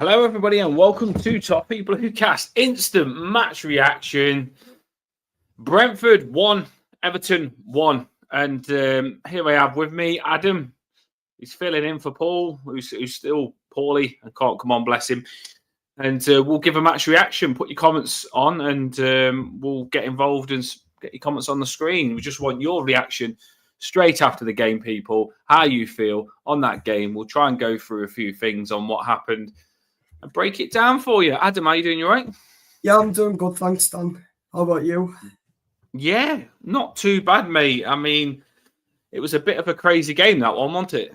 Hello, everybody, and welcome to Top People Who Cast Instant Match Reaction. Brentford 1, Everton 1. And here I have with me Adam. He's filling in for Paul, who's still poorly and can't come on, bless him. And we'll give a match reaction. Put your comments on and we'll get involved and get your comments on the screen. We just want your reaction straight after the game, people. How you feel on that game. We'll try and go through a few things on what happened and break it down for you. Adam, how you doing? You all right? Yeah, I'm doing good, thanks, Dan. How about you? Yeah, not too bad, mate. I mean, it was a bit of a crazy game, that one, wasn't it?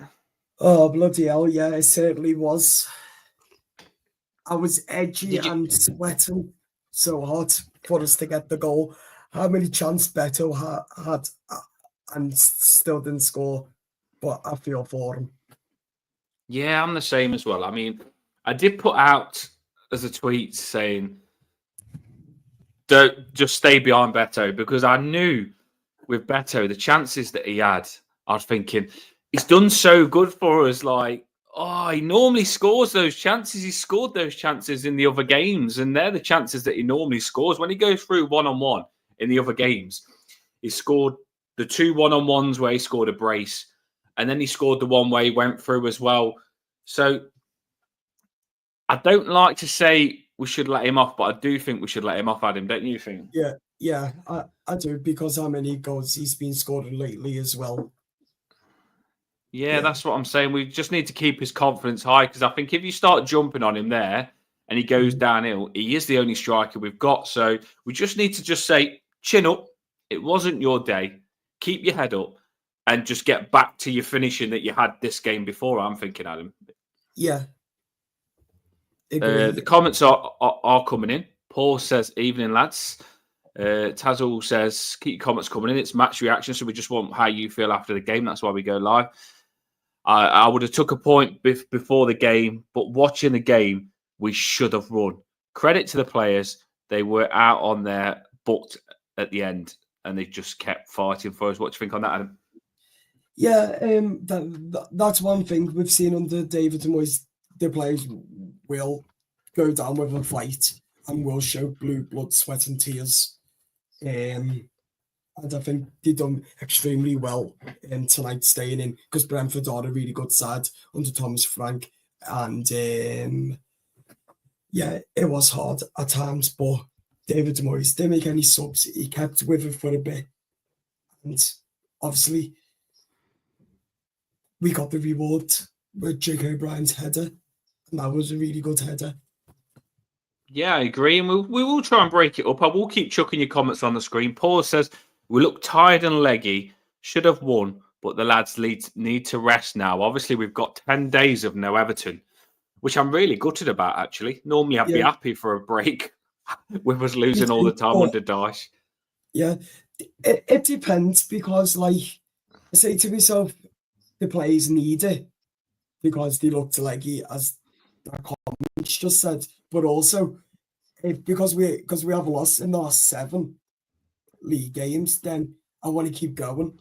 Oh, bloody hell, yeah, it certainly was. I was edgy and sweating so hard for us to get the goal. How many chances Beto had and still didn't score, but I feel for him. Yeah, I'm the same as well. I mean, I did put out as a tweet saying, don't just stay behind Beto, because I knew with Beto, the chances that he had, I was thinking, he's done so good for us. Like, he normally scores those chances. He scored those chances in the other games, and they're the chances that he normally scores. When he goes through one-on-one in the other games, he scored the 2 one-on-ones where he scored a brace, and then he scored the one where he went through as well. So I don't like to say we should let him off, but I do think we should let him off, Adam. Don't you think? Yeah, I do, because how many goals he's been scoring lately as well. Yeah, that's what I'm saying. We just need to keep his confidence high, because I think if you start jumping on him there and he goes downhill, he is the only striker we've got. So we just need to just say, chin up. It wasn't your day. Keep your head up and just get back to your finishing that you had this game before, I'm thinking, Adam. Yeah. The comments are coming in. Paul says, evening, lads. Tazul says, keep your comments coming in. It's match reaction, so we just want how you feel after the game. That's why we go live. I would have took a point before the game, but watching the game, we should have run. Credit to the players. They were out on their butt at the end, and they just kept fighting for us. What do you think on that, Adam? Yeah, that's one thing we've seen under David Moyes. The players will go down with a fight and will show blue blood, sweat and tears. And I think they done extremely well tonight, staying in, because Brentford are a really good side under Thomas Frank. And yeah, it was hard at times, but David Moyes didn't make any subs. He kept with it for a bit. And obviously, we got the reward with Jake O'Brien's header, and that was a really good header. Yeah, I agree. And we will try and break it up. I will keep chucking your comments on the screen. Paul says, we look tired and leggy. Should have won, but the lads need to rest now. Obviously, we've got 10 days of no Everton, which I'm really gutted about, actually. Normally, I'd be happy for a break with us losing all the time under Dyche. Yeah, it depends, because, like, I say to myself, the players need it because they looked leggy, as that comment just said. But also, because we have lost in the last 7 league games, then I want to keep going.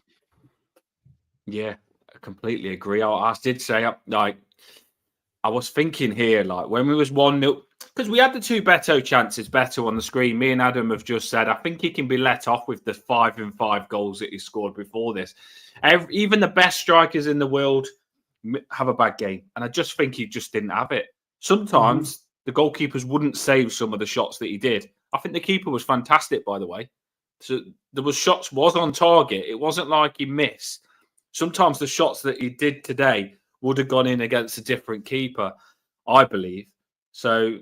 Yeah, I completely agree. I did say, like, I was thinking here, like, when we was 1-0, because we had the 2 Beto chances, Beto on the screen. Me and Adam have just said, I think he can be let off with the 5 and 5 goals that he scored before this. Even the best strikers in the world have a bad game. And I just think he just didn't have it. Sometimes the goalkeepers wouldn't save some of the shots that he did. I think the keeper was fantastic, by the way. So there was shots was on target. It wasn't like he missed. Sometimes the shots that he did today would have gone in against a different keeper, I believe. So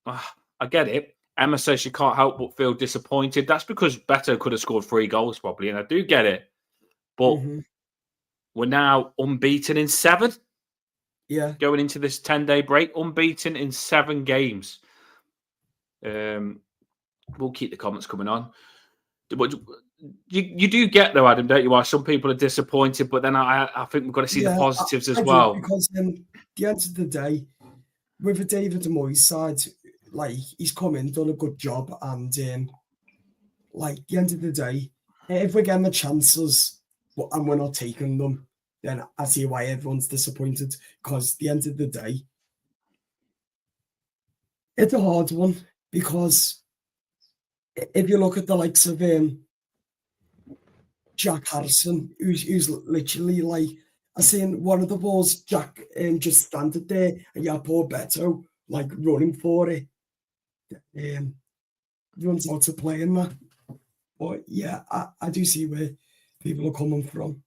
I get it. Emma says she can't help but feel disappointed. That's because Beto could have scored 3 goals probably, and I do get it. But we're now unbeaten in 7. Yeah. Going into this 10-day break, unbeaten in 7 games. We'll keep the comments coming on. You do get, though, Adam, don't you, why some people are disappointed, but then I think we've got to see the positives as well. Because at the end of the day, with the David Moyes side, like, he's come in, done a good job, and like, at the end of the day, if we're getting the chances and we're not taking them, then I see why everyone's disappointed. Because at the end of the day, It's a hard one because if you look at the likes of Jack Harrison, who's literally like, I seen one of the balls, Jack just standing there, and yeah, poor Beto like running for it. Runs out of play in that. But yeah, I do see where people are coming from.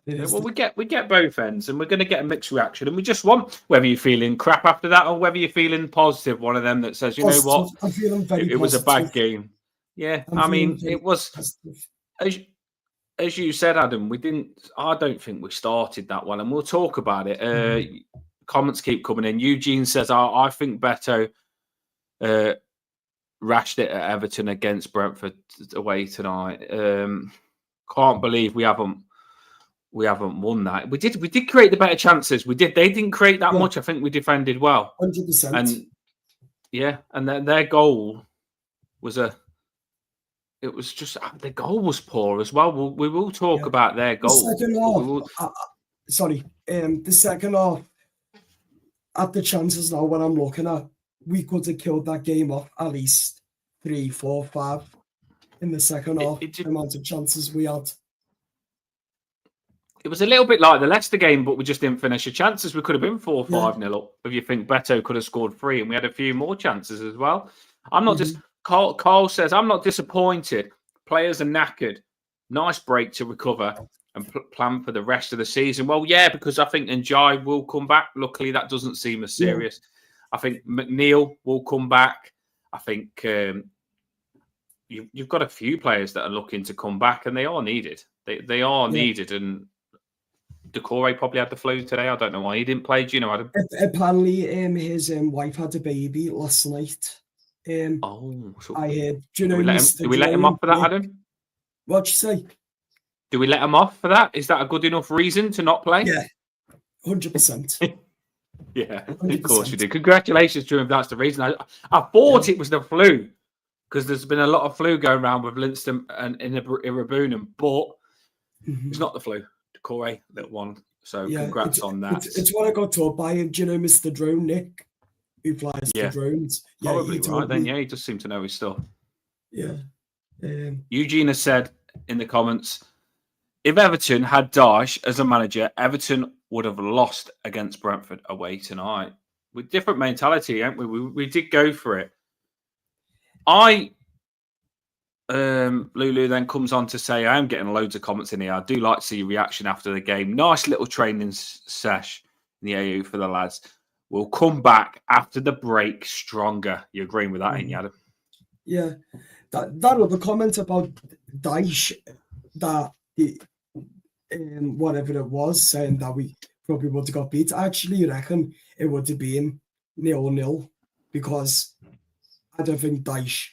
Well, we get both ends, and we're going to get a mixed reaction, and we just want whether you're feeling crap after that or whether you're feeling positive. One of them that says, you positive. know what, I'm feeling very it was a bad game. Yeah, I mean, it was as you said, Adam. I don't think we started that well, and we'll talk about it. Comments keep coming in. Eugene says, I think Beto rashed it at Everton against Brentford away tonight. Can't believe we haven't won that. We did create the better chances. We did. They didn't create that much. I think we defended well. 100%. And yeah, and their goal was it was just the goal was poor as well. We will talk about their goal. The second half, at the chances now when I'm looking at, we could have killed that game off at least 3, 4, 5 in the second half. The amount of chances we had. It was a little bit like the Leicester game, but we just didn't finish the chances. We could have been 4-5-0 up. If you think Beto could have scored 3, and we had a few more chances as well. I'm not just. Carl says, I'm not disappointed. Players are knackered. Nice break to recover and plan for the rest of the season. Well, yeah, because I think Njai will come back. Luckily, that doesn't seem as serious. I think McNeil will come back. I think you've got a few players that are looking to come back, and they are needed. They are needed, and Decore probably had the flu today. I don't know why he didn't play. Do you know, Adam? Apparently, his wife had a baby last night. So I heard. Do you know? Do we let him off for that, Adam? What'd you say? Do we let him off for that? Is that a good enough reason to not play? Yeah, 100%. Yeah, 100%. Of course we do. Congratulations to him. That's the reason. I thought it was the flu because there's been a lot of flu going around with Linston and Irabunum, but it's not the flu. Decore, little one. So congrats on that. It's what I got told by him. Do you know Mr. Drone, Nick? Who flies the drones? Probably right then. Yeah, he does seem to know his stuff. Yeah. Eugene has said in the comments, if Everton had Daesh as a manager, Everton would have lost against Brentford away tonight. With different mentality, ain't we? We did go for it. Lulu then comes on to say, I am getting loads of comments in here. I do like to see your reaction after the game. Nice little training sesh in the AU for the lads. We'll come back after the break stronger. You're agreeing with that, ain't you, Adam? Yeah. That other comment about Daesh, that whatever it was, saying that we probably would have got beat. I actually reckon it would have been 0-0 because I don't think Daesh.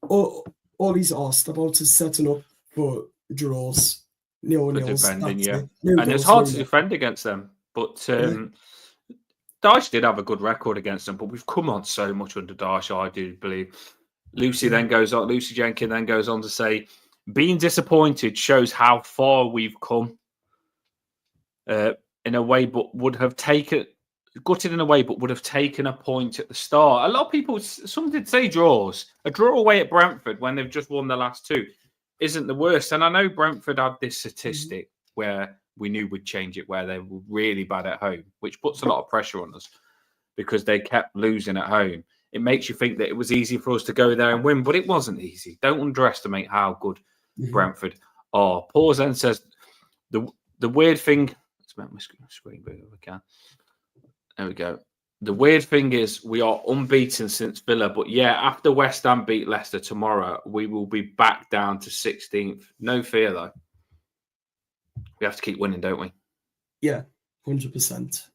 All he's asked about is setting up for draws. 0-0. Defending, yeah. And it's hard to defend against them. But Daesh did have a good record against them, but we've come on so much under Daesh, I do believe. Lucy Jenkins then goes on to say, being disappointed shows how far we've come in a way, but would have taken gutted in a way, but would have taken a point at the start. A lot of people, some did say draws. A draw away at Brentford when they've just won the last 2 isn't the worst. And I know Brentford had this statistic where we knew we'd change it, where they were really bad at home, which puts a lot of pressure on us because they kept losing at home. It makes you think that it was easy for us to go there and win, but it wasn't easy. Don't underestimate how good Brentford are. Paul then says, the weird thing, let's make my screen bigger if I can. There we go. The weird thing is we are unbeaten since Villa, but yeah, after West Ham beat Leicester tomorrow, we will be back down to 16th. No fear, though. We have to keep winning, don't we? Yeah, 100%.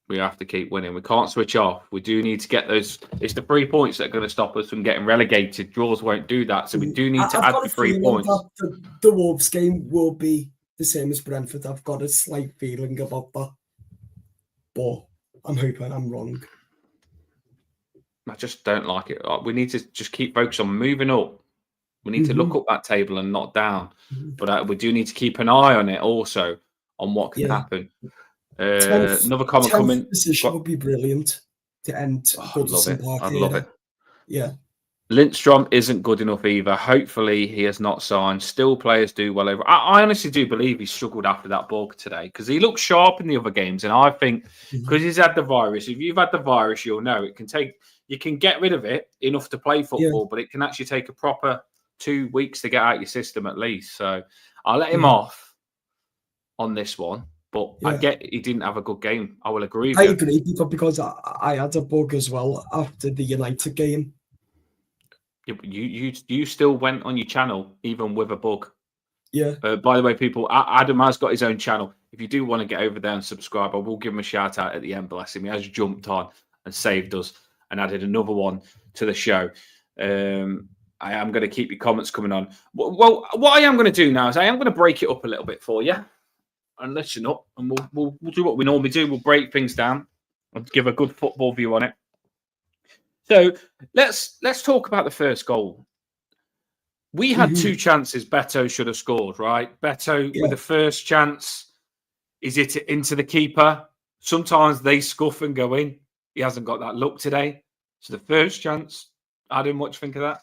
We have to keep winning. We can't switch off. We do need to get those. It's the 3 points that are going to stop us from getting relegated. Draws won't do that. So we do need to add the 3 points. The Wolves game will be the same as Brentford. I've got a slight feeling about that. But I'm hoping I'm wrong. I just don't like it. We need to just keep focused on moving up. We need to look up that table and not down. But we do need to keep an eye on it also, on what can happen. Another comment 10th coming. position would be brilliant to end Oh, I'd love Goodison it. Park I'd era. love it. Yeah. Lindstrom isn't good enough either. Hopefully, he has not signed. Still, players do well over. I honestly do believe he struggled after that bug today because he looked sharp in the other games, and I think because he's had the virus. If you've had the virus, you'll know it can take. You can get rid of it enough to play football, but it can actually take a proper 2 weeks to get out your system at least. So I'll let him off on this one. But I get he didn't have a good game. I will agree with I you. agree because I had a bug as well after the United game. You still went on your channel even with a bug. Yeah. By the way, people, Adam has got his own channel. If you do want to get over there and subscribe, I will give him a shout out at the end. Bless him. He has jumped on and saved us and added another one to the show. I am going to keep your comments coming on. Well, what I am going to do now is I am going to break it up a little bit for you and listen up, and we'll do what we normally do. We'll break things down and give a good football view on it. So let's talk about the first goal. We had 2 chances Beto should have scored, right? Beto with the first chance, is it into the keeper? Sometimes they scuff and go in. He hasn't got that look today. So the first chance, Adam, what do you think of that?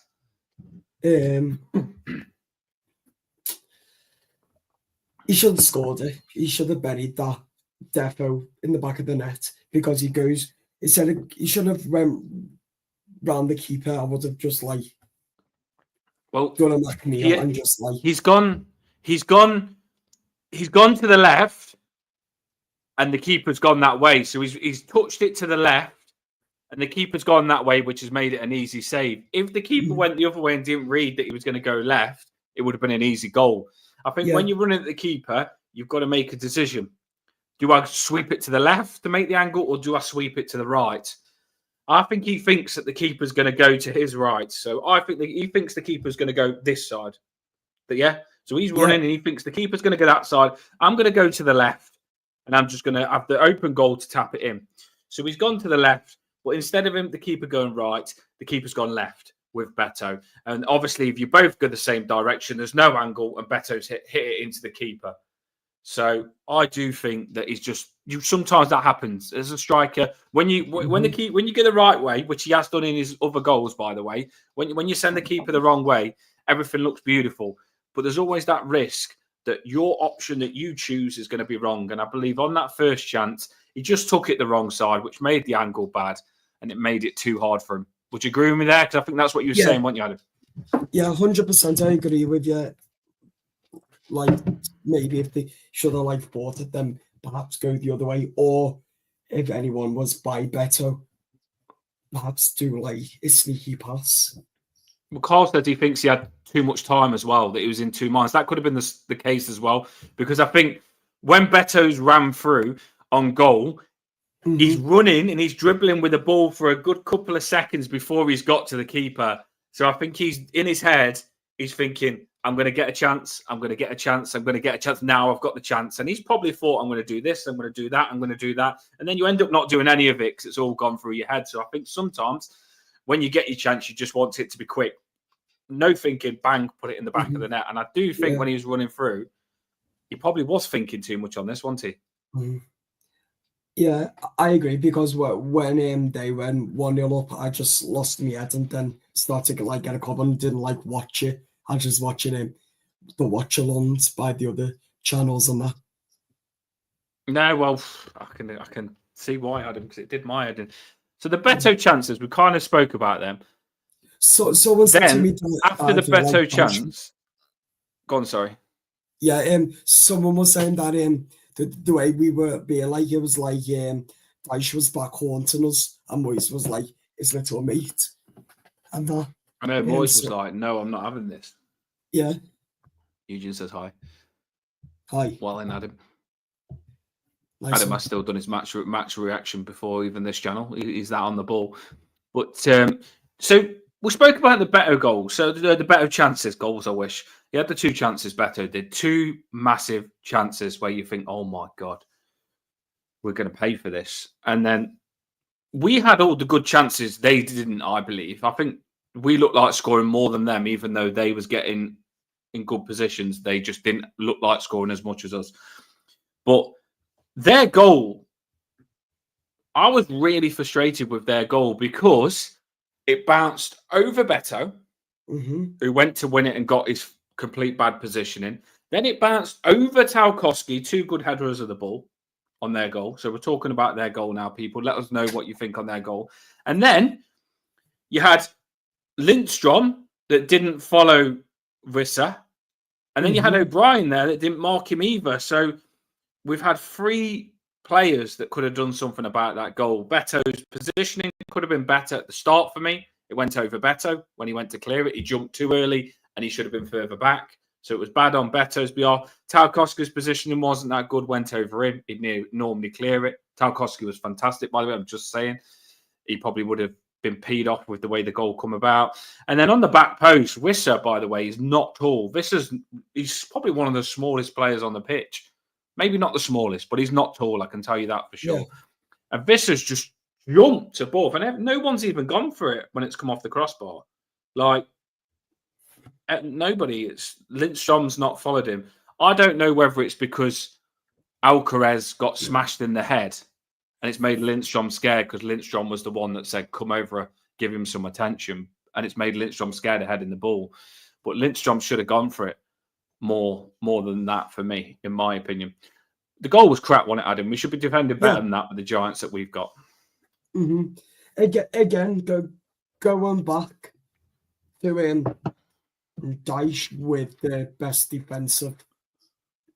He should have scored it. He should have buried that defo in the back of the net because he goes. He should have went round the keeper. I would have just done a McNeil and just he's gone to the left, and the keeper's gone that way. So he's touched it to the left, and the keeper's gone that way, which has made it an easy save. If the keeper went the other way and didn't read that he was going to go left, it would have been an easy goal. I think when you're running at the keeper, you've got to make a decision. Do I sweep it to the left to make the angle, or do I sweep it to the right? I think he thinks that the keeper's going to go to his right. So I think he thinks the keeper's going to go this side. But so he's running and he thinks the keeper's going to go that side. I'm going to go to the left, and I'm just going to have the open goal to tap it in. So he's gone to the left, but instead of the keeper going right, the keeper's gone left with Beto. And obviously, if you both go the same direction, there's no angle, and Beto's hit it into the keeper. So I do think that he's just sometimes that happens as a striker when you get the right way, which he has done in his other goals, by the way. When you send the keeper the wrong way, everything looks beautiful, but there's always that risk that your option that you choose is going to be wrong. And I believe on that first chance, he just took it the wrong side, which made the angle bad, and it made it too hard for him. Would you agree with me there? Because I think that's what you were saying, weren't you, Adam? Yeah, 100%. I agree with you. Maybe if they should have fought it, then perhaps go the other way, or if anyone was by Beto, perhaps do a sneaky pass. Well, Carl said he thinks he had too much time as well, that he was in 2 minds. That could have been the case as well, because I think when Beto's ran through on goal, he's running and he's dribbling with the ball for a good couple of seconds before he's got to the keeper. So I think he's in his head, he's thinking, I'm going to get a chance. I'm going to get a chance. I'm going to get a chance. Now I've got the chance. And he's probably thought, I'm going to do this. I'm going to do that. I'm going to do that. And then you end up not doing any of it because it's all gone through your head. So I think sometimes when you get your chance, you just want it to be quick. No thinking, bang, put it in the back of the net. And I do think when he was running through, he probably was thinking too much on this, wasn't he? Yeah, I agree, because when they went 1-0 up, I just lost my head and then started to get a couple and didn't watch it. I was just watching the watch-alongs by the other channels and that. No, well, I can see why, Adam, because it did my head in. So the Beto chances, we kind of spoke about them. So someone said to me after the Beto chance, go on, sorry. Yeah, someone was saying that the way we were being it was Dyche was back haunting us, and Moise was his little mate, and that. I know Moise was like, "No, I'm not having this." Yeah. Eugene says hi. Hi. Well, then Adam. Nice Adam has still done his match reaction before even this channel. He's that on the ball. But so we spoke about the Beto goals. So the Beto chances, goals, I wish. He had the 2 chances, Beto did 2 massive chances where you think, oh my God, we're going to pay for this. And then we had all the good chances. They didn't, I believe. I think we looked like scoring more than them, even though they was getting in good positions. They just didn't look like scoring as much as us. But Their goal, I was really frustrated with their goal because it bounced over Beto, who went to win it and got his complete bad positioning. Then it bounced over Tarkowski, 2 good headers of the ball on their goal. So we're talking about their goal now, people. Let us know what you think on their goal. And then you had Lindstrom that didn't follow Visser. And then you had O'Brien there that didn't mark him either. So we've had 3 players that could have done something about that goal. Beto's positioning could have been better at the start for me. It went over Beto. When he went to clear it, he jumped too early and he should have been further back. So it was bad on Beto's BR. Tarkowski's positioning wasn't that good, went over him. He'd normally clear it. Tarkowski was fantastic, by the way. I'm just saying. He probably would have been peed off with the way the goal come about. And then on the back post, Visser, by the way, is not tall. He's probably one of the smallest players on the pitch. Maybe not the smallest, but he's not tall. I can tell you that for sure. Yeah. And Visser's just jumped above, and no one's even gone for it when it's come off the crossbar. Like, nobody. It's Lindstrom's not followed him. I don't know whether it's because Alcaraz got smashed in the head and it's made Lindstrom scared because Lindstrom was the one that said, come over, give him some attention. And it's made Lindstrom scared of heading the ball. But Lindstrom should have gone for it more than that for me, in my opinion. The goal was crap, wasn't it, Adam? We should be defending better than that with the Giants that we've got. Again, going back to Dyche with the best defensive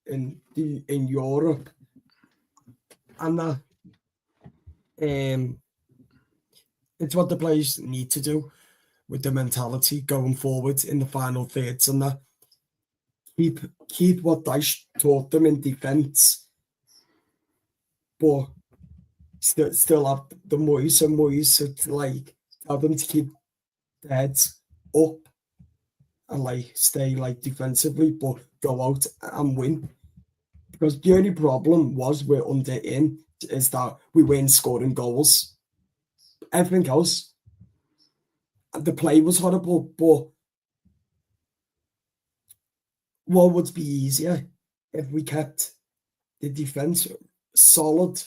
in Europe, and it's what the players need to do with the mentality going forward in the final thirds, and that keep what Dyche taught them in defense, but still have the Moyes to like tell them to keep their heads up and like stay like defensively, but go out and win. Because the only problem was we're under in is that we weren't scoring goals. Everything else, the play was horrible, but what would be easier if we kept the defense solid?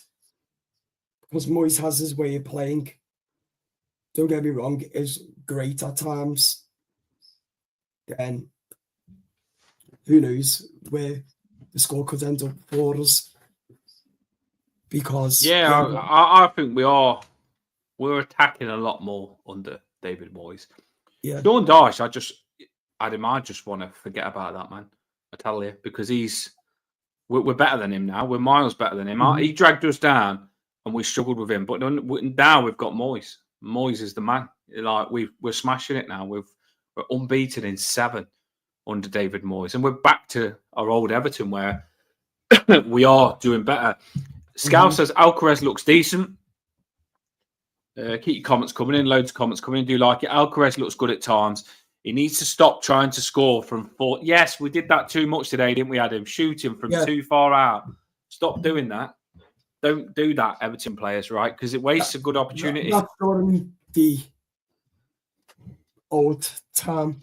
Because Moyes has his way of playing. Don't get me wrong, is great at times. Then who knows where the score could end up for us? Because I think we're attacking a lot more under David Moyes. Yeah, Sean Dyche, I just want to forget about that man. I tell you, because we're better than him now. We're miles better than him. He dragged us down, and we struggled with him. But now we've got Moyes. Moyes is the man. Like we're smashing it now. We're unbeaten in 7 under David Moyes, and we're back to our old Everton where we are doing better. Scout says Alcaraz looks decent. Keep your comments coming in. Loads of comments coming in. Do like it. Alcaraz looks good at times. He needs to stop trying to score from 4. Yes, we did that too much today, didn't we, Adam? Shooting from too far out. Stop doing that. Don't do that, Everton players, right? Because it wastes a good opportunity. That's during the old time.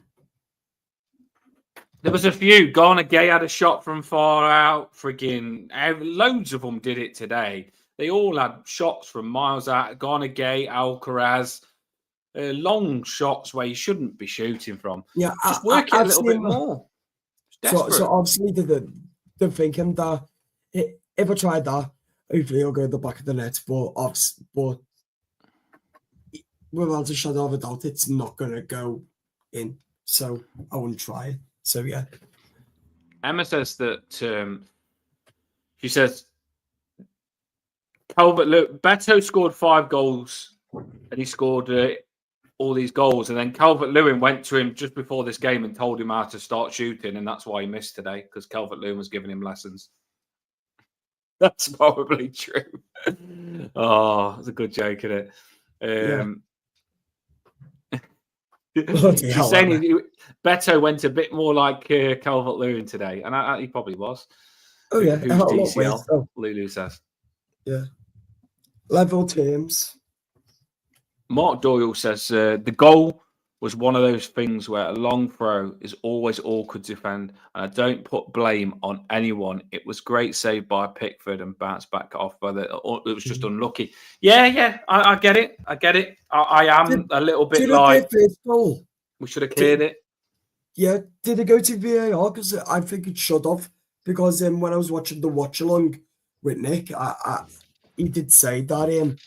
There was a few. Garner Gay had a shot from far out. Friggin' loads of them did it today. They all had shots from miles out. Garner Gay, Alcaraz. Long shots where you shouldn't be shooting from. Yeah, just work it a little bit more. So obviously they're thinking that if I tried that, hopefully it'll go in the back of the net. But without a shadow of a doubt, it's not going to go in. So I wouldn't try it. So yeah. Emma says that she says Beto scored 5 goals and he scored all these goals, and then Calvert-Lewin went to him just before this game and told him how to start shooting, and that's why he missed today, because Calvert-Lewin was giving him lessons. That's probably true. Oh, it's a good joke, isn't it? She's saying Beto went a bit more like Calvert-Lewin today, and he probably was. Oh yeah, who's DCL? Lulu says. Yeah, level terms. Mark Doyle says the goal was one of those things where a long throw is always awkward to defend, and I don't put blame on anyone. It was great save by Pickford and bounced back off, but it was just unlucky. Yeah, I get it. I am a little bit like first goal. We should have cleared it. Yeah, did it go to VAR? Because I think it should have. Because when I was watching the watch along with Nick, he did say that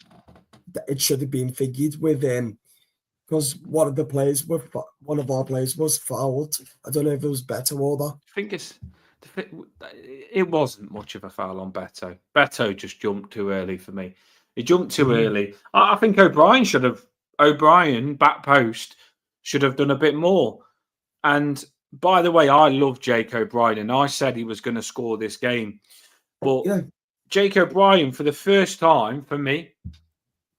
it should have been figured with because one of our players was fouled. I don't know if it was Beto or that. I think it wasn't much of a foul on Beto. Beto just jumped too early for me. He jumped too early. I think O'Brien back post should have done a bit more. And by the way, I love Jake O'Brien, and I said he was going to score this game. But Jake O'Brien, for the first time, for me,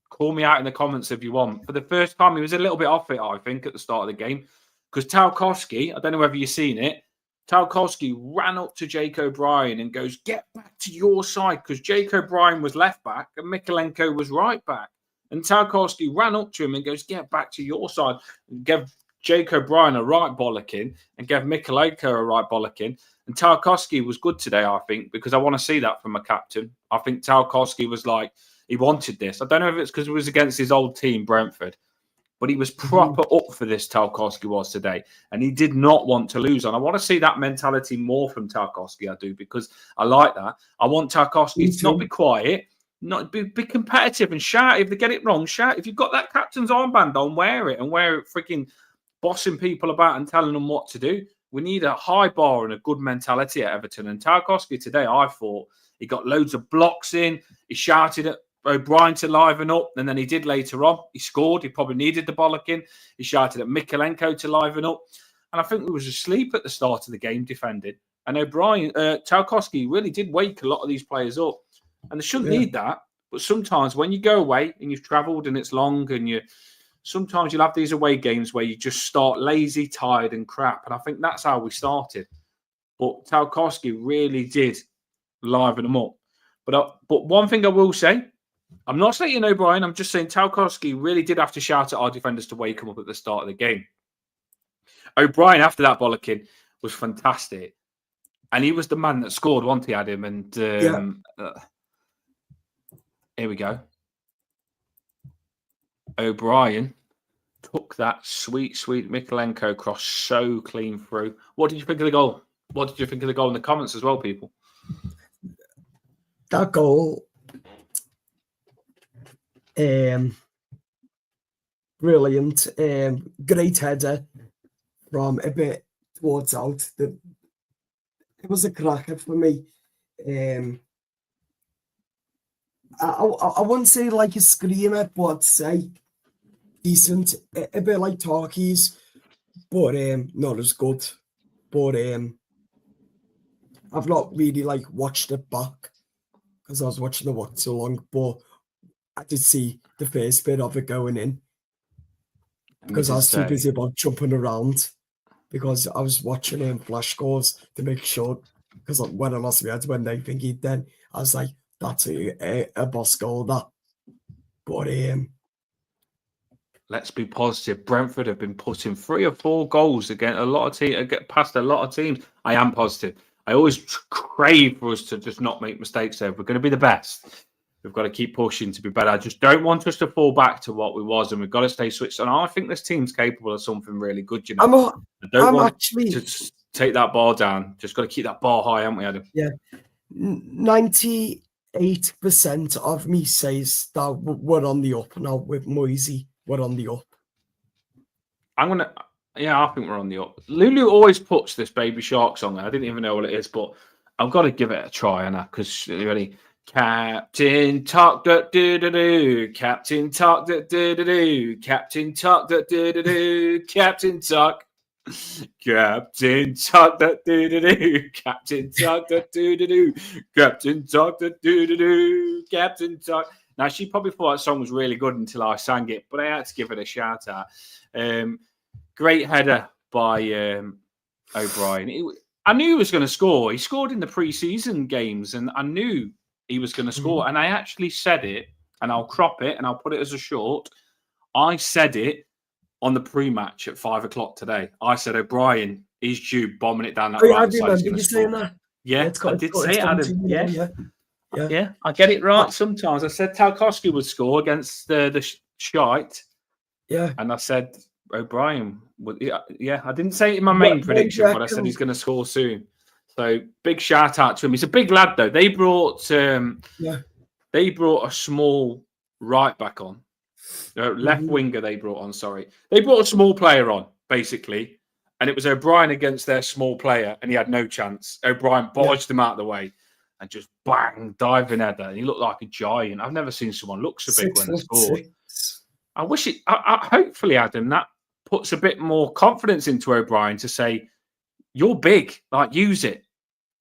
call me out in the comments if you want. For the first time, he was a little bit off it, I think, at the start of the game. Because Tarkowski, I don't know whether you've seen it, Tarkowski ran up to Jake O'Brien and goes, get back to your side. Because Jake O'Brien was left back and Mikalenko was right back. And Tarkowski ran up to him and goes, get back to your side. And gave Jake O'Brien a right bollocking and gave Mikalenko a right bollocking. And Tarkowski was good today, I think, because I want to see that from a captain. I think Tarkowski was like, he wanted this. I don't know if it's because it was against his old team, Brentford, but he was proper up for this, Tarkowski was today. And he did not want to lose. And I want to see that mentality more from Tarkowski, I do, because I like that. I want Tarkowski to not be quiet, not be competitive and shout. If they get it wrong, shout. If you've got that captain's armband on, wear it and wear it freaking bossing people about and telling them what to do. We need a high bar and a good mentality at Everton. And Tarkowski today, I thought, he got loads of blocks in. He shouted at O'Brien to liven up, and then he did later on. He scored. He probably needed the bollocking. He shouted at Mikalenko to liven up. And I think we was asleep at the start of the game defending. And Tarkowski really did wake a lot of these players up. And they shouldn't need that. But sometimes when you go away and you've travelled and it's long and sometimes you'll have these away games where you just start lazy, tired and crap. And I think that's how we started. But Tarkowski really did liven them up. But one thing I will say, I'm not saying O'Brien, I'm just saying Tarkowski really did have to shout at our defenders to wake him up at the start of the game. O'Brien, after that bollocking, was fantastic. And he was the man that scored, wasn't he, Adam? And here we go. O'Brien took that sweet Mikalenko cross so clean through. What did you think of the goal? What did you think of the goal in the comments as well, people? That goal, brilliant. Great header from a bit towards out. It was a cracker for me. I wouldn't say like a screamer, but I'd say decent. A bit like Tarky's, but not as good. But I've not really watched it back because I was watching the watch so long, but I did see the first bit of it going in because I was too busy about jumping around because I was watching flash scores to make sure, because when I lost my head when they think he'd then, I was like, that's a boss goal, that. But let's be positive. Brentford have been putting 3 or 4 goals against a lot of teams, past a lot of teams. I am positive. I always crave for us to just not make mistakes there. If we're going to be the best, we've got to keep pushing to be better. I just don't want us to fall back to what we was, and we've got to stay switched on. I think this team's capable of something really good, you know. I don't want to take that bar down. Just got to keep that bar high, haven't we, Adam? Yeah. 98% of me says that we're on the up now with Moisey. We're on the up. I think we're on the up. Lulu always puts this Baby Shark song on. I didn't even know what it is, but I've got to give it a try, Anna, because ready. Captain Tuck, do-do-do-do. Captain Tuck, do-do-do-do. Captain Tuck, do-do-do-do. Captain Tuck. Captain Tuck, do-do-do-do. Captain Tuck, do-do-do-do. Captain Tuck, do-do-do-do. Captain Tuck. Now, she probably thought that song was really good until I sang it, but I had to give it a shout out. Great header by O'Brien. I knew he was going to score. He scored in the pre-season games, and I knew he was going to score. And I actually said it, and I'll crop it, and I'll put it as a short. I said it on the pre-match at 5:00 today. I said O'Brien is due bombing it down that Oh, yeah, I right side. remember you saying that. Yeah, I did say it, coming to Adam. you now, yeah. Yeah, I get it right sometimes. I said Tarkowski would score against the shite, Yeah. and I said O'Brien would. Yeah, I didn't say it in my What- main what prediction, do you but I said reckon? he's going to score soon. So big shout out to him. He's a big lad though. They brought a small right back on, left winger. They brought on. Sorry, they brought a small player on basically, and it was O'Brien against their small player, and he had no chance. O'Brien bodged him out of the way. And just bang, diving header. And he looked like a giant. I've never seen someone look so big when they scored. I wish it. Hopefully, Adam, that puts a bit more confidence into O'Brien to say, "You're big. Like, use it."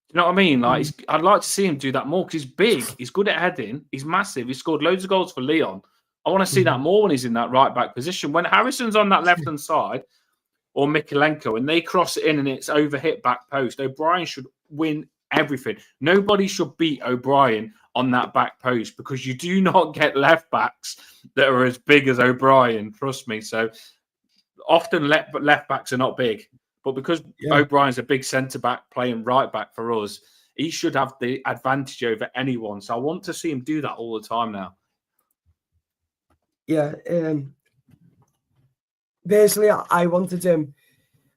You know what I mean? Like, I'd like to see him do that more because he's big. He's good at heading. He's massive. He scored loads of goals for Leon. I want to see that more when he's in that right back position. When Harrison's on that left hand side, or Mikalenko, and they cross it in and it's over hit back post, O'Brien should win everything. Nobody should beat O'Brien on that back post because you do not get left backs that are as big as O'Brien. Trust me. So often left backs are not big, but because O'Brien's a big centre back playing right back for us, he should have the advantage over anyone. So I want to see him do that all the time now. Yeah. Basically, I wanted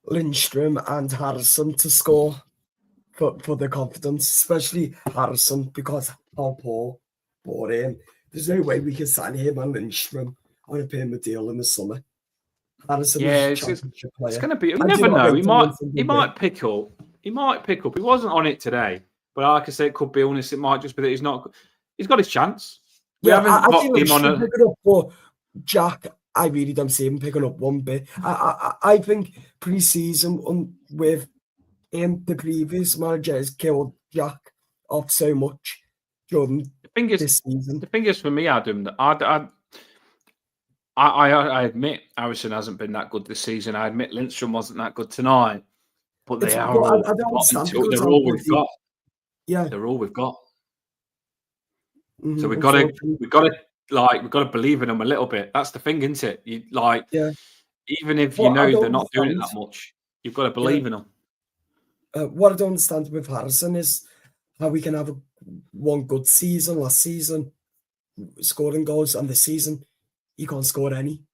Lindstrom and Harrison to score for the confidence, especially Harrison, because how poor there's no way we can sign him and Lindstrom on a payment deal in the summer. Harrison is a championship player. It's going to be. You never know. He might pick up. He might pick up. He wasn't on it today, but like I said, it could be honest. It might just be that he's not. He's got his chance. We haven't got him on a. Pick it up for Jack. I really don't see him picking up one bit. I think pre-season with the previous manager has killed Jack off so much during this season. The thing is for me, Adam, I admit Harrison hasn't been that good this season. I admit Lindstrom wasn't that good tonight. But they are all, they're all we've got. Yeah. They're all we've got. So we've got to believe in them a little bit. That's the thing, isn't it? Even if you know they're not doing it that much, you've got to believe in them. What I don't understand with Harrison is how we can have one good season last season, scoring goals, and this season he can't score any.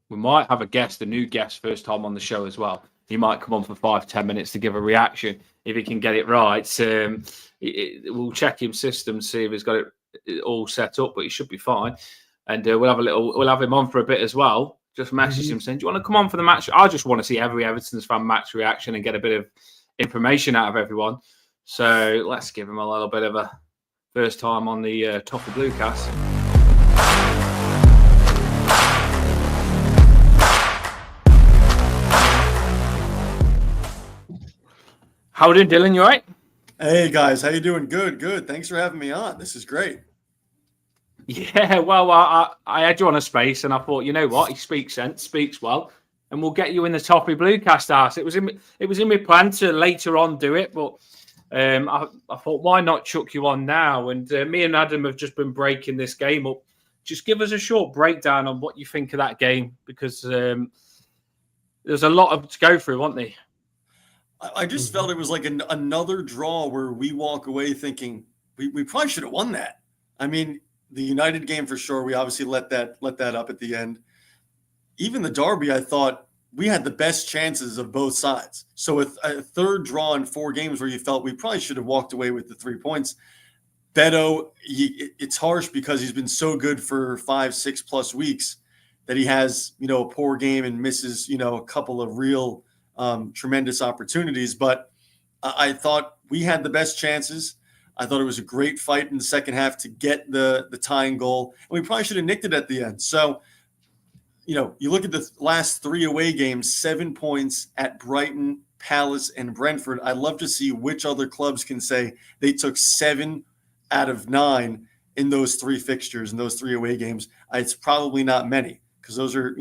We might have a new guest, first time on the show as well. He might come on for 5-10 minutes to give a reaction if he can get it right. We'll check his system, see if he's got it all set up, but he should be fine. And we'll have him on for a bit as well. Just message him saying, "Do you want to come on for the match?" I just want to see every Everton's fan match reaction and get a bit of information out of everyone. So let's give him a little bit of a first time on the Top of Blue cast. How are you doing, Dylan? You all right? Hey, guys. How you doing? Good. Thanks for having me on. This is great. Yeah, well, I had you on a space, and I thought, you know what? He speaks sense, speaks well, and we'll get you in the Toppy Bluecast house. It was in my plan to later on do it, but I thought, why not chuck you on now? And me and Adam have just been breaking this game up. Just give us a short breakdown on what you think of that game, because there's a lot to go through, wasn't there? I just felt it was like another draw where we walk away thinking we probably should have won that. I mean, the United game for sure, we obviously let that up at the end. Even the derby, I thought we had the best chances of both sides. So with a third draw in 4 games where you felt we probably should have walked away with the 3 points. Beto, it's harsh because he's been so good for 5-6 plus weeks that he has, a poor game and misses, a couple of real tremendous opportunities. But I thought we had the best chances. I thought it was a great fight in the second half to get the tying goal. And we probably should have nicked it at the end. So, you look at the last 3 away games, 7 points at Brighton, Palace, and Brentford. I'd love to see which other clubs can say they took 7 out of 9 in those 3 fixtures, in those 3 away games. It's probably not many, because those are,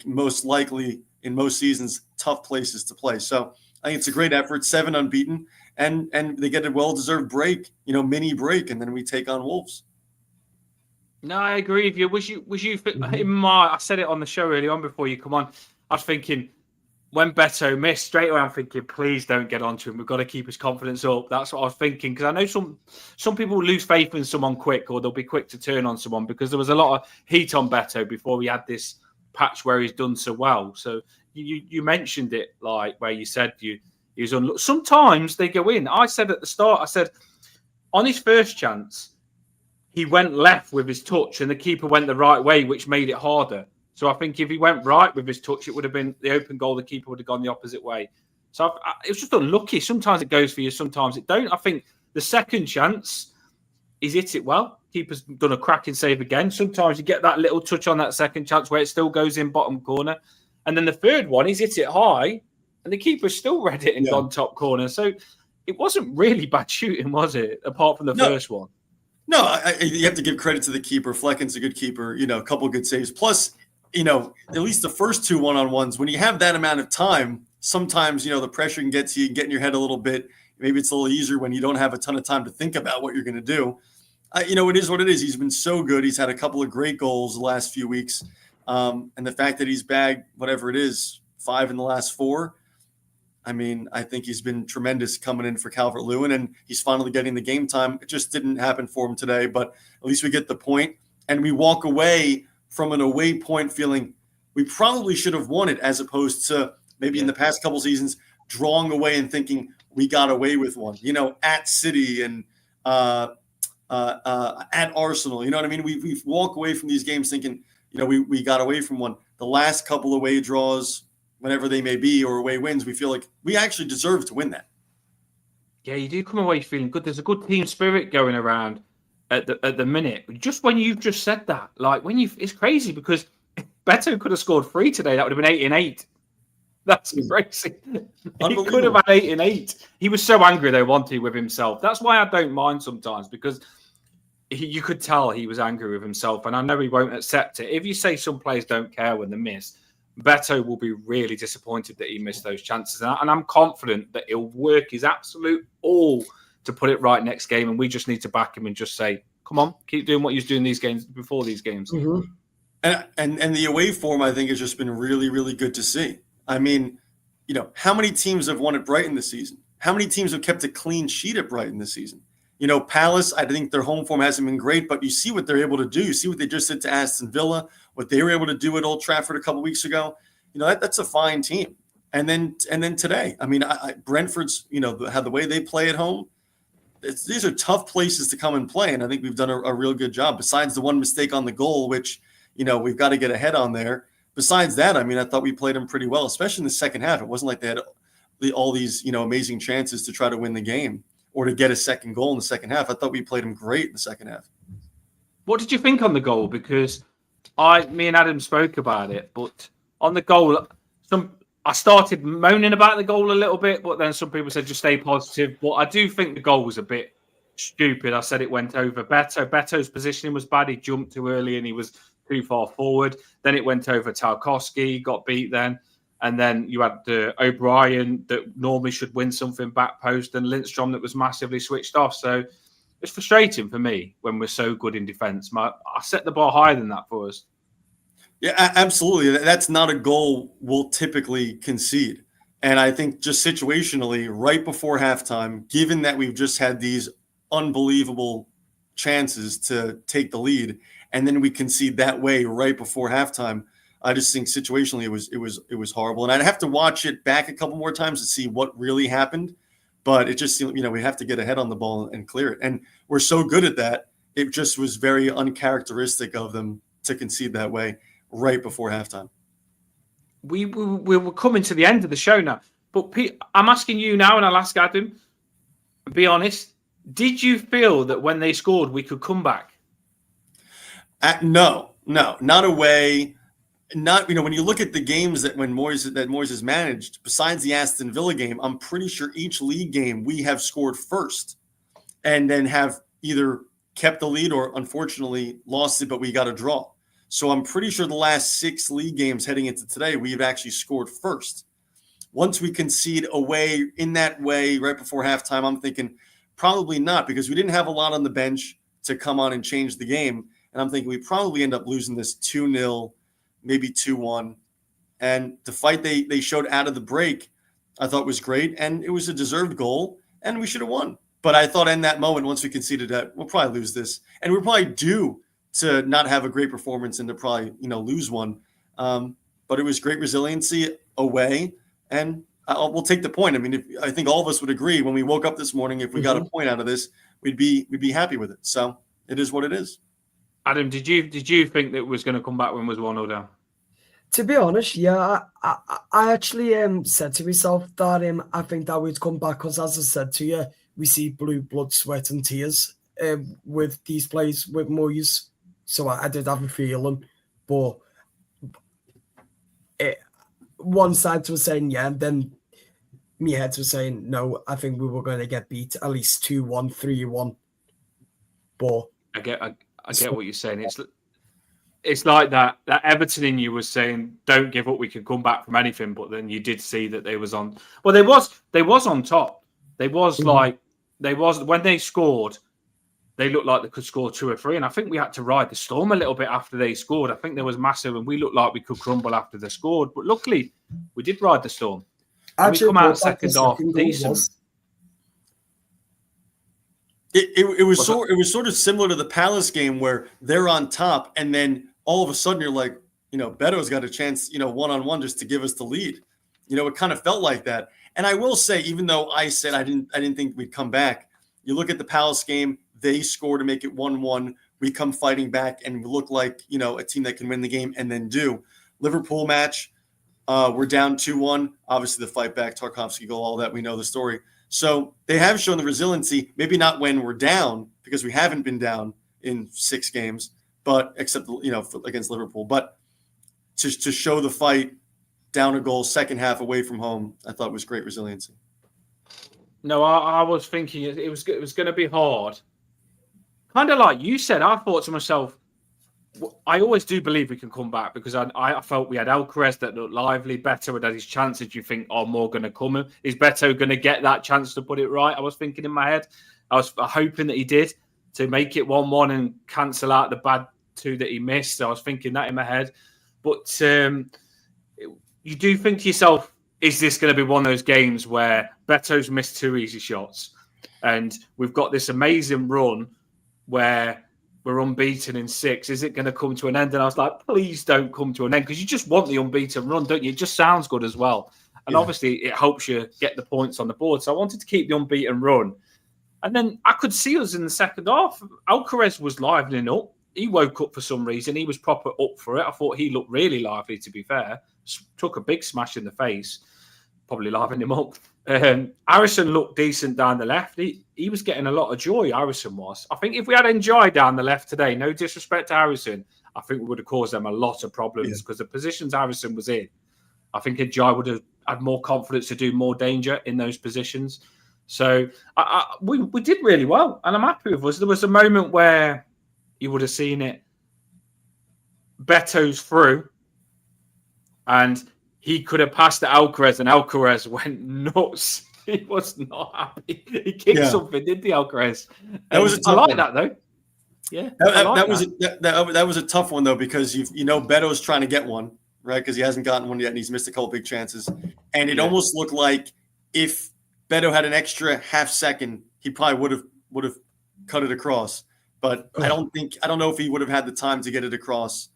most likely in most seasons, tough places to play. So I think it's a great effort, 7 unbeaten, and they get a well-deserved break, mini break, and then we take on Wolves. No, I agree with you. I said it on the show early on before you come on. I was thinking when Beto missed straight away, I'm thinking, please don't get onto him. We've got to keep his confidence up. That's what I was thinking, because I know some people lose faith in someone quick, or they'll be quick to turn on someone, because there was a lot of heat on Beto before he had this patch where he's done so well. So you mentioned it, like where you said he was sometimes they go in. I said at the start, I said on his first chance, he went left with his touch and the keeper went the right way, which made it harder. So I think if he went right with his touch, it would have been the open goal. The keeper would have gone the opposite way. So it was just unlucky. Sometimes it goes for you, sometimes it don't. I think the second chance, he's hit it well. Keeper's done a cracking save again. Sometimes you get that little touch on that second chance where it still goes in bottom corner. And then the third one, he's hit it high and the keeper's still read it and gone top corner. So it wasn't really bad shooting, was it? Apart from the first one. No, you have to give credit to the keeper. Flecken's a good keeper, a couple of good saves. Plus, at least the first two one-on-ones, when you have that amount of time, sometimes, the pressure can get to you, get in your head a little bit. Maybe it's a little easier when you don't have a ton of time to think about what you're going to do. It is what it is. He's been so good. He's had a couple of great goals the last few weeks. And the fact that he's bagged whatever it is, 5 in the last 4, I think he's been tremendous coming in for Calvert-Lewin, and he's finally getting the game time. It just didn't happen for him today, but at least we get the point, and we walk away from an away point feeling we probably should have won it, as opposed to maybe in the past couple seasons drawing away and thinking we got away with one, at City and at Arsenal. You know what I mean? We walk away from these games thinking, we got away from one. The last couple away draws, whenever they may be, or away wins, we feel like we actually deserve to win that. Yeah, you do come away feeling good. There's a good team spirit going around at the minute. Just when you've just said that, it's crazy, because Beto could have scored 3 today. That would have been 8 and 8. That's crazy. He could have had 8 and 8. He was so angry, though, wasn't he, with himself? That's why I don't mind sometimes, because you could tell he was angry with himself, and I know he won't accept it. If you say some players don't care when they miss, Beto will be really disappointed that he missed those chances. And I'm confident that he'll work his absolute all to put it right next game. And we just need to back him and just say, come on, keep doing what you're doing these games before these games. Mm-hmm. And the away form, I think, has just been really, really good to see. How many teams have won at Brighton this season? How many teams have kept a clean sheet at Brighton this season? Palace, I think their home form hasn't been great, but you see what they're able to do. You see what they just did to Aston Villa, what they were able to do at Old Trafford a couple of weeks ago. That's a fine team. And then today, Brentford's, the way they play at home, these are tough places to come and play. And I think we've done a real good job, besides the one mistake on the goal, which, we've got to get ahead on there. Besides that, I thought we played them pretty well, especially in the second half. It wasn't like they had all these, amazing chances to try to win the game or to get a second goal in the second half. I thought we played them great in the second half. What did you think on the goal? Because me and Adam spoke about it, but on the goal, I started moaning about the goal a little bit, but then some people said just stay positive. But I do think the goal was a bit stupid. I said it went over Beto. Beto's positioning was bad. He jumped too early and he was too far forward. Then it went over Tarkowski, got beat then. And then you had O'Brien that normally should win something back post, and Lindstrom that was massively switched off. So it's frustrating for me when we're so good in defence. I set the bar higher than that for us. Yeah, absolutely. That's not a goal we'll typically concede. And I think just situationally, right before halftime, given that we've just had these unbelievable chances to take the lead, and then we concede that way right before halftime, I just think situationally it was horrible. And I'd have to watch it back a couple more times to see what really happened. But it just seemed, we have to get ahead on the ball and clear it. And we're so good at that. It just was very uncharacteristic of them to concede that way right before halftime. We were coming to the end of the show now. But Pete, I'm asking you now, and I'll ask Adam, be honest, did you feel that when they scored, we could come back? No, not away. Not, when you look at the games that Moyes has managed, besides the Aston Villa game, I'm pretty sure each league game we have scored first and then have either kept the lead or unfortunately lost it, but we got a draw. So I'm pretty sure the last 6 league games heading into today, we've actually scored first. Once we concede away in that way right before halftime, I'm thinking probably not, because we didn't have a lot on the bench to come on and change the game. And I'm thinking we probably end up losing this 2-0, maybe 2-1. And the fight they showed out of the break, I thought was great. And it was a deserved goal, and we should have won. But I thought in that moment, once we conceded that, we'll probably lose this. And we're probably due to not have a great performance and to probably, lose one. But it was great resiliency away. And we'll take the point. I mean, I think all of us would agree when we woke up this morning, if we got a point out of this, we'd be happy with it. So it is what it is. Adam, did you think that it was going to come back when it was 1-0 down? To be honest, yeah, I actually said to myself that I think that we'd come back because, as I said to you, we see blue blood, sweat and tears with these players, with Moyes. So I did have a feeling. But one side was saying, yeah, and then my head was saying, no, I think we were going to get beat at least 2-1, 3-1. But I get what you're saying. It's like that Everton in you was saying, don't give up, we can come back from anything. But then you did see that they was on. Well, they was on top. They was when they scored, they looked like they could score 2 or 3. And I think we had to ride the storm a little bit after they scored. I think there was massive, and we looked like we could crumble after they scored. But luckily, we did ride the storm. And we come out second half decent. It was sort of similar to the Palace game where they're on top, and then all of a sudden you're like, Beto's got a chance, one-on-one just to give us the lead. It kind of felt like that. And I will say, even though I said I didn't think we'd come back, you look at the Palace game, they score to make it 1-1. We come fighting back and we look like, a team that can win the game and then do. Liverpool match, we're down 2-1. Obviously the fight back, Tarkowski goal, all that, we know the story. So they have shown the resiliency, maybe not when we're down, because we haven't been down in 6 games, but except, against Liverpool. But to show the fight, down a goal, second half away from home, I thought was great resiliency. No, I was thinking it was going to be hard. Kind of like you said, I thought to myself, I always do believe we can come back because I felt we had Alcaraz that looked lively. Beto had his chances. You think, more going to come? Is Beto going to get that chance to put it right? I was thinking in my head. I was hoping that he did to make it 1-1 and cancel out the bad 2 that he missed. I was thinking that in my head. But you do think to yourself, is this going to be one of those games where Beto's missed 2 easy shots and we've got this amazing run where we're unbeaten in 6. Is it going to come to an end? And I was like, please don't come to an end, because you just want the unbeaten run, don't you? It just sounds good as well. And obviously it helps you get the points on the board. So I wanted to keep the unbeaten run. And then I could see us in the second half. Alcaraz was livening up. He woke up for some reason. He was proper up for it. I thought he looked really lively, to be fair. Took a big smash in the face. Probably livening him up. Harrison looked decent down the left. He was getting a lot of joy, Harrison was. I think if we had Enjoy down the left today, no disrespect to Harrison, I think we would have caused them a lot of problems because the positions Harrison was in, I think Enjoy would have had more confidence to do more danger in those positions. So we did really well, and I'm happy with us. There was a moment where you would have seen it. Beto's through, and he could have passed to Alcaraz, and Alcaraz went nuts. He was not happy. He kicked something, didn't he, Alcaraz? That was a tough one. That though. Yeah, that was a tough one though, because Beto's trying to get one, right? Because he hasn't gotten one yet, and he's missed a couple big chances. And it almost looked like if Beto had an extra half second, he probably would have cut it across. But I don't know if he would have had the time to get it across.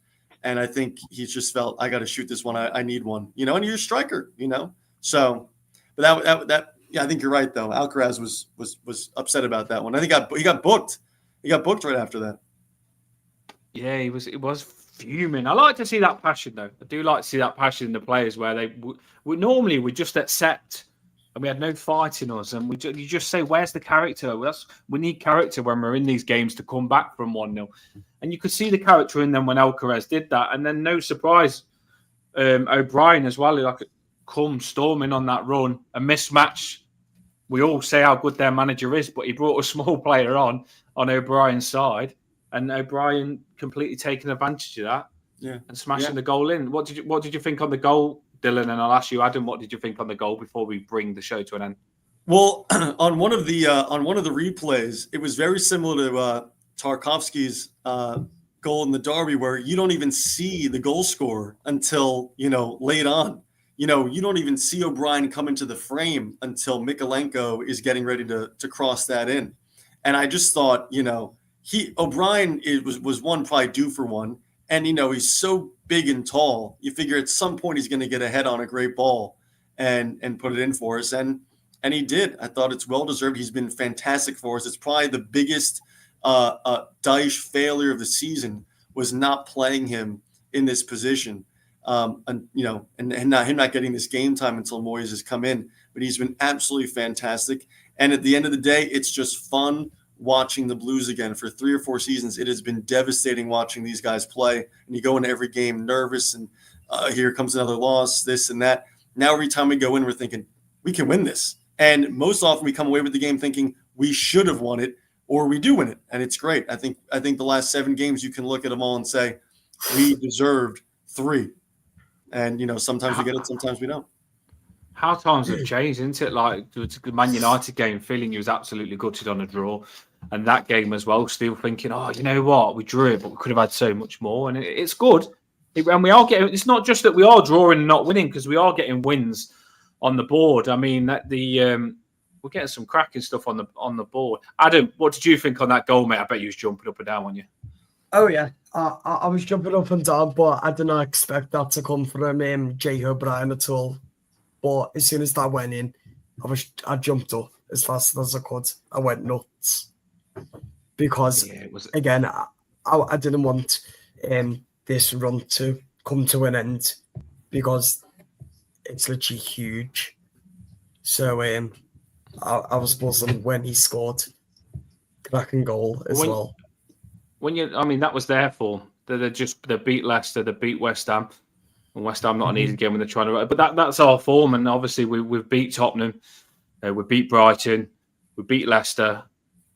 And I think he's just felt, I got to shoot this one. I need one, and you're a striker, So, but that I think you're right though. Alcaraz was upset about that one. I think he got booked. He got booked right after that. Yeah, he was fuming. I like to see that passion though. I do like to see that passion in the players where they normally we just accept. And we had no fight in us. And you just say, where's the character? We need character when we're in these games to come back from 1-0. And you could see the character in them when Alcaraz did that. And then no surprise, O'Brien as well, like come storming on that run. A mismatch. We all say how good their manager is, but he brought a small player on O'Brien's side. And O'Brien completely taking advantage of that and smashing the goal in. What did you think on the goal, Dylan? And I'll ask you, Adam, what did you think on the goal before we bring the show to an end? Well, on one of the replays, it was very similar to Tarkowski's goal in the derby where you don't even see the goal scorer until, late on. You don't even see O'Brien come into the frame until Mikolenko is getting ready to cross that in. And I just thought, O'Brien was one probably due for one. And, he's so big and tall. You figure at some point he's going to get a head on a great ball and put it in for us. And he did. I thought it's well-deserved. He's been fantastic for us. It's probably the biggest Dyche failure of the season was not playing him in this position. And him not getting this game time until Moyes has come in. But he's been absolutely fantastic. And at the end of the day, it's just fun watching the Blues again. For 3 or 4 seasons, it has been devastating watching these guys play. And you go into every game nervous and here comes another loss, this and that. Now every time we go in, we're thinking, we can win this. And most often we come away with the game thinking we should have won it or we do win it. And it's great. I think the last 7 games, you can look at them all and say, we deserved 3. And, sometimes we get it, sometimes we don't. How times have changed, isn't it? Like the Man United game, feeling he was absolutely gutted on a draw. And that game as well, still thinking, oh, you know what? We drew it, but we could have had so much more. And it's good. And we are getting, it's not just that we are drawing and not winning, because we are getting wins on the board. I mean, we're getting some cracking stuff on the board. Adam, what did you think on that goal, mate? I bet you was jumping up and down, weren't you? Oh, yeah. I was jumping up and down, but I did not expect that to come from Jay O'Brien at all. But as soon as that went in, I jumped up as fast as I could. I went nuts. Because, again, I didn't want this run to come to an end because it's literally huge. So I was buzzing when he scored. Cracking goal as well. That was their form. They beat Leicester, they beat West Ham. And West Ham not an easy game when they're trying to... But that's our form. And obviously we've beat Tottenham. We beat Brighton. We beat Leicester.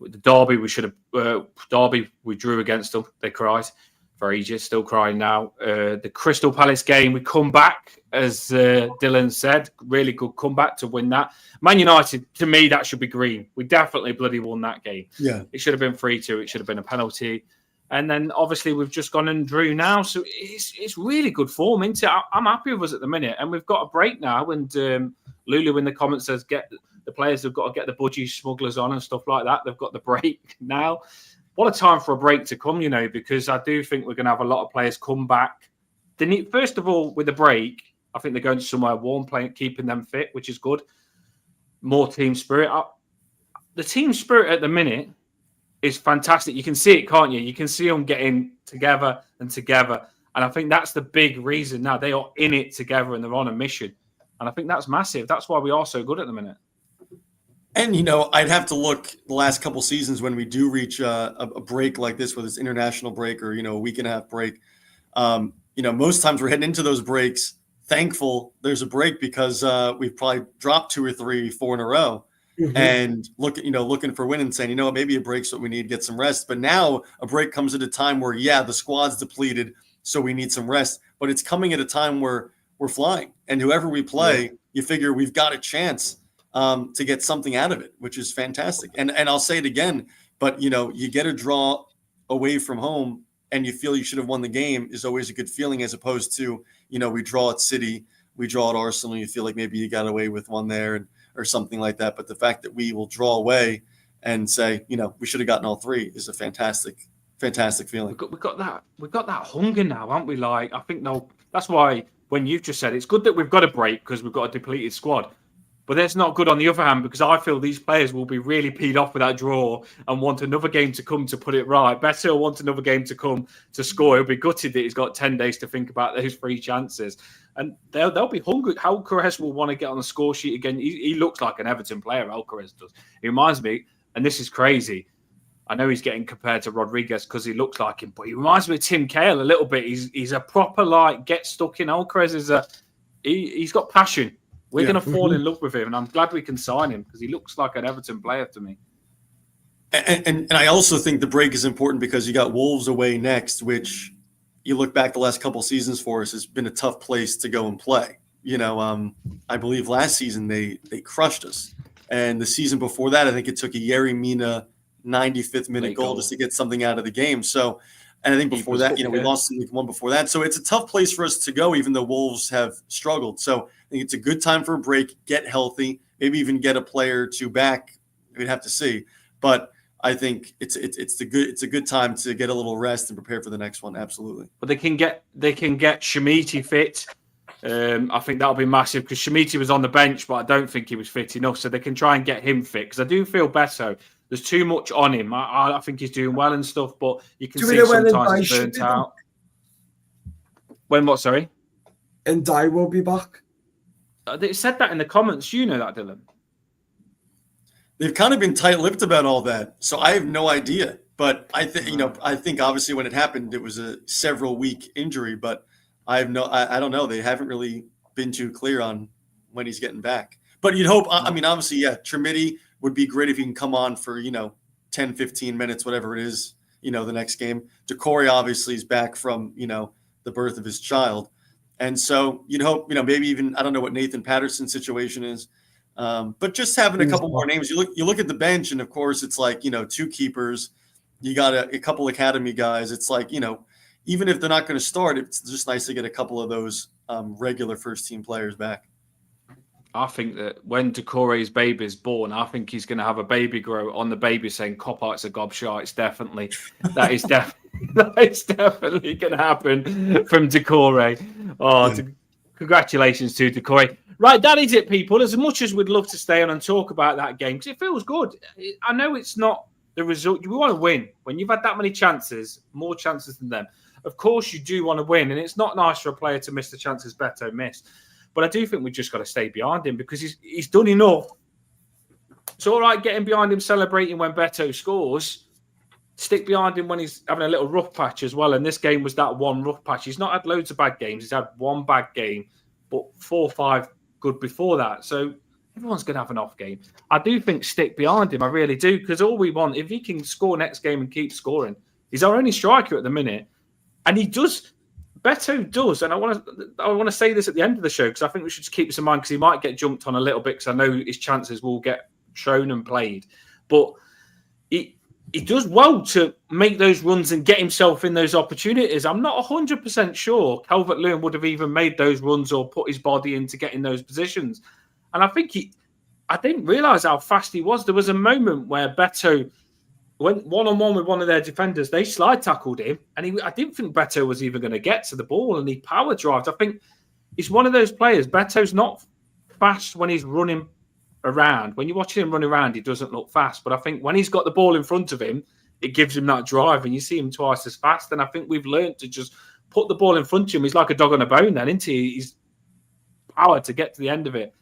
The Derby, we drew against them. They cried for ages, still crying now. The Crystal Palace game, we come back, as Dylan said. Really good comeback to win that. Man United, to me, that should be green. We definitely bloody won that game. Yeah. It should have been 3-2. It should have been a penalty. And then, obviously, we've just gone and drew now. So it's really good form, isn't it? I'm happy with us at the minute. And we've got a break now. And Lulu in the comments says, the players have got to get the budgie smugglers on and stuff like that. They've got the break now. What a time for a break to come, because I do think we're going to have a lot of players come back. First of all, with the break, I think they're going somewhere warm, keeping them fit, which is good. More team spirit. The team spirit at the minute is fantastic. You can see it, can't you? You can see them getting together and together. And I think that's the big reason now. They are in it together and they're on a mission. And I think that's massive. That's why we are so good at the minute. And, I'd have to look the last couple seasons when we do reach a break like this, whether it's international break or, a week and a half break. Most times we're heading into those breaks thankful there's a break because we've probably dropped 2 or 3, 4 in a row. Mm-hmm. And looking for win and saying, maybe a break's what we need to get some rest. But now a break comes at a time where, the squad's depleted, so we need some rest. But it's coming at a time where we're flying. And whoever we play, you figure we've got a chance to get something out of it, which is fantastic. And I'll say it again, but, you get a draw away from home and you feel you should have won the game is always a good feeling, as opposed to, we draw at City, we draw at Arsenal, and you feel like maybe you got away with one there or something like that. But the fact that we will draw away and say, we should have gotten all 3 is a fantastic feeling. We've got that hunger now, haven't we? Like, I think that's why when you've just said it's good that we've got a break because we've got a depleted squad. But that's not good on the other hand, because I feel these players will be really peed off with that draw and want another game to come to put it right. Better want another game to come to score. He'll be gutted that he's got 10 days to think about those 3 chances. And they'll be hungry. Alcaraz will want to get on the score sheet again. He looks like an Everton player, Alcaraz does. He reminds me, and this is crazy, I know he's getting compared to Rodriguez because he looks like him, but he reminds me of Tim Cahill a little bit. He's a proper, get stuck in. Alcaraz is he's got passion. We're going to fall in love with him, and I'm glad we can sign him because he looks like an Everton player to me. And I also think the break is important because you got Wolves away next, which you look back the last couple of seasons for us has been a tough place to go and play. I believe last season they crushed us, and the season before that, I think it took a Yerry Mina 95th minute goal just to get something out of the game. So And I think before that, we lost in League One before that. So it's a tough place for us to go, even though Wolves have struggled. So I think it's a good time for a break, get healthy, maybe even get a player or two back. We'd have to see. But I think it's a good time to get a little rest and prepare for the next one. Absolutely. But they can get Shemiti fit. I think that'll be massive because Shemiti was on the bench, but I don't think he was fit enough. So they can try and get him fit because I do feel Beto. There's too much on him. I think he's doing well and stuff, but you can see sometimes he's burnt out. When what? Sorry. And Dye will be back. They said that in the comments. You know that, Dylan. They've kind of been tight-lipped about all that, so I have no idea. But I think I think obviously when it happened, it was a several-week injury. But I don't know. They haven't really been too clear on when he's getting back. But you'd hope. I mean, obviously, yeah, Trimiti would be great if he can come on for 10, 15 minutes, whatever it is. The next game. Decore obviously is back from the birth of his child, and so you'd hope maybe even I don't know what Nathan Patterson's situation is. But just having a couple more names, you look at the bench, and of course it's like 2 keepers, you got a couple academy guys. It's like even if they're not going to start, it's just nice to get a couple of those regular first team players back. I think that when Decore's baby is born, I think he's going to have a baby grow on the baby saying "Cop-Art's a gobshite." It's definitely that is definitely going to happen from Decore. Congratulations to Decore. Right, that is it, people. As much as we'd love to stay on and talk about that game, because it feels good. I know it's not the result. We want to win. When you've had that many chances, more chances than them, of course you do want to win. And it's not nice for a player to miss the chances Beto missed. But I do think we've just got to stay behind him because he's done enough. It's all right getting behind him, celebrating when Beto scores. Stick behind him when he's having a little rough patch as well. And this game was that one rough patch. He's not had loads of bad games. He's had one bad game, but 4 or 5 good before that. So everyone's going to have an off game. I do think stick behind him. I really do. Because all we want, if he can score next game and keep scoring, he's our only striker at the minute. And he does. Beto does. And I want to say this at the end of the show because I think we should just keep this in mind because he might get jumped on a little bit because I know his chances will get shown and played. But he does well to make those runs and get himself in those opportunities. I'm not 100% sure Calvert-Lewin would have even made those runs or put his body into getting those positions. And I think I didn't realise how fast he was. There was a moment where Beto went one-on-one with one of their defenders. They slide tackled him. And I didn't think Beto was even going to get to the ball. And he power drived. I think he's one of those players. Beto's not fast when he's running around. When you're watching him run around, he doesn't look fast. But I think when he's got the ball in front of him, it gives him that drive, and you see him twice as fast. And I think we've learned to just put the ball in front of him. He's like a dog on a bone then, isn't he? He's power to get to the end of it.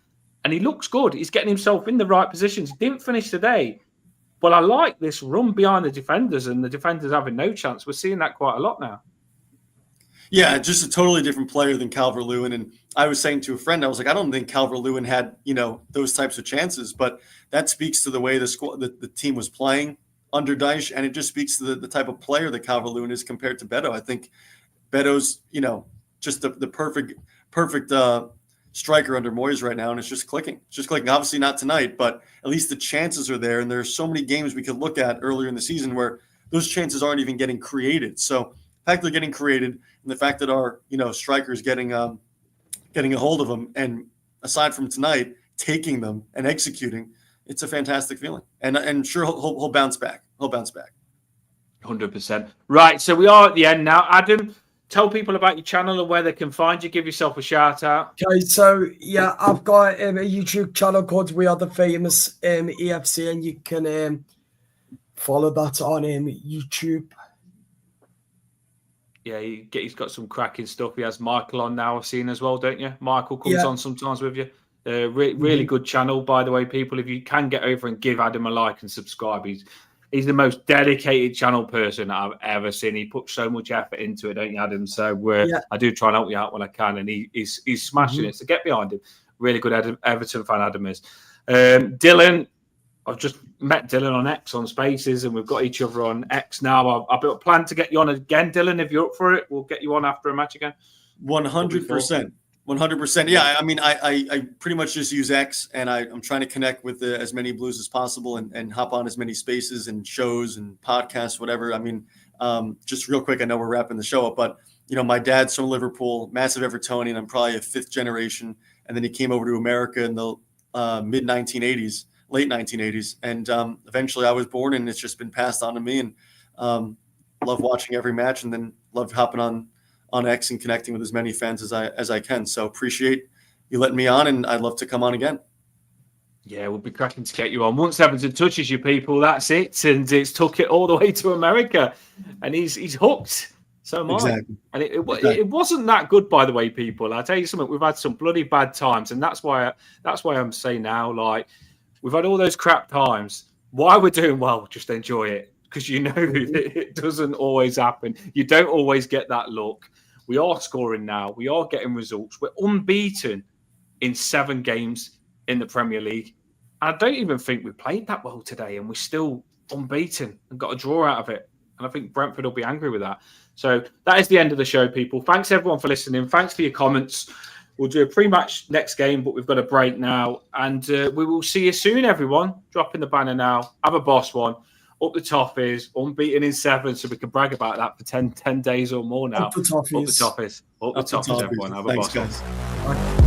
And he looks good. He's getting himself in the right positions. He didn't finish today. But I like this run behind the defenders and the defenders having no chance. We're seeing that quite a lot now. Yeah, just a totally different player than Calvert-Lewin. And I was saying to a friend, I was like, I don't think Calvert-Lewin had, those types of chances. But that speaks to the way the team was playing under Dyche. And it just speaks to the type of player that Calvert-Lewin is compared to Beto. I think Beto's, just the perfect striker under Moyes right now. And it's just clicking. It's just clicking. Obviously not tonight, but at least the chances are there. And there's so many games we could look at earlier in the season where those chances aren't even getting created. So the fact they're getting created and the fact that our, strikers getting a hold of them and aside from tonight, taking them and executing, it's a fantastic feeling. And sure, he'll bounce back. He'll bounce back. 100%. Right. So we are at the end now. Adam, tell people about your channel and where they can find you. Give yourself a shout out. Okay, so yeah, I've got a YouTube channel called We Are the Famous EFC, and you can follow that on YouTube. Yeah, he's got some cracking stuff. He has Michael on now, I've seen as well, don't you? Michael comes on sometimes with you. Really good channel, by the way, people. If you can get over and give Adam a like and subscribe, he's the most dedicated channel person I've ever seen. He puts so much effort into it, don't you, Adam? So I do try and help you out when I can, and he's smashing it. So get behind him. Really good Everton fan, Adam is. Dylan, I've just met Dylan on X on Spaces, and we've got each other on X now. I plan to get you on again, Dylan. If you're up for it, we'll get you on after a match again. 100%. 100%. Yeah, I mean, I pretty much just use X, and I'm trying to connect with as many Blues as possible and hop on as many spaces and shows and podcasts, whatever. I mean, Just real quick, I know we're wrapping the show up, but my dad's from Liverpool, massive Evertonian. I'm probably a fifth generation, and then he came over to America in the mid 1980s, late 1980s, and eventually I was born, and it's just been passed on to me. And love watching every match, and then love hopping on X and connecting with as many fans as I can. So appreciate you letting me on, and I'd love to come on again. Yeah, we'll be cracking to get you on. Once Everton touches you, people, that's it. And it's took it all the way to America. And he's hooked. So am Exactly. I. And it wasn't that good, by the way, people. I'll tell you something. We've had some bloody bad times. And that's why I'm saying now, like, we've had all those crap times. Why we're doing well, just enjoy it. Because it doesn't always happen. You don't always get that luck. We are scoring now. We are getting results. We're unbeaten in 7 games in the Premier League. I don't even think we played that well today, and we're still unbeaten and got a draw out of it. And I think Brentford will be angry with that. So that is the end of the show, people. Thanks, everyone, for listening. Thanks for your comments. We'll do a pre-match next game, but we've got a break now. And we will see you soon, everyone. Dropping the banner now. Have a boss one. Up the Toffees, unbeaten in 7, so we can brag about that for 10 days or more now. Up the Toffees. Up the Toffees, everyone. Have a boss one. Thanks, guys. Bye.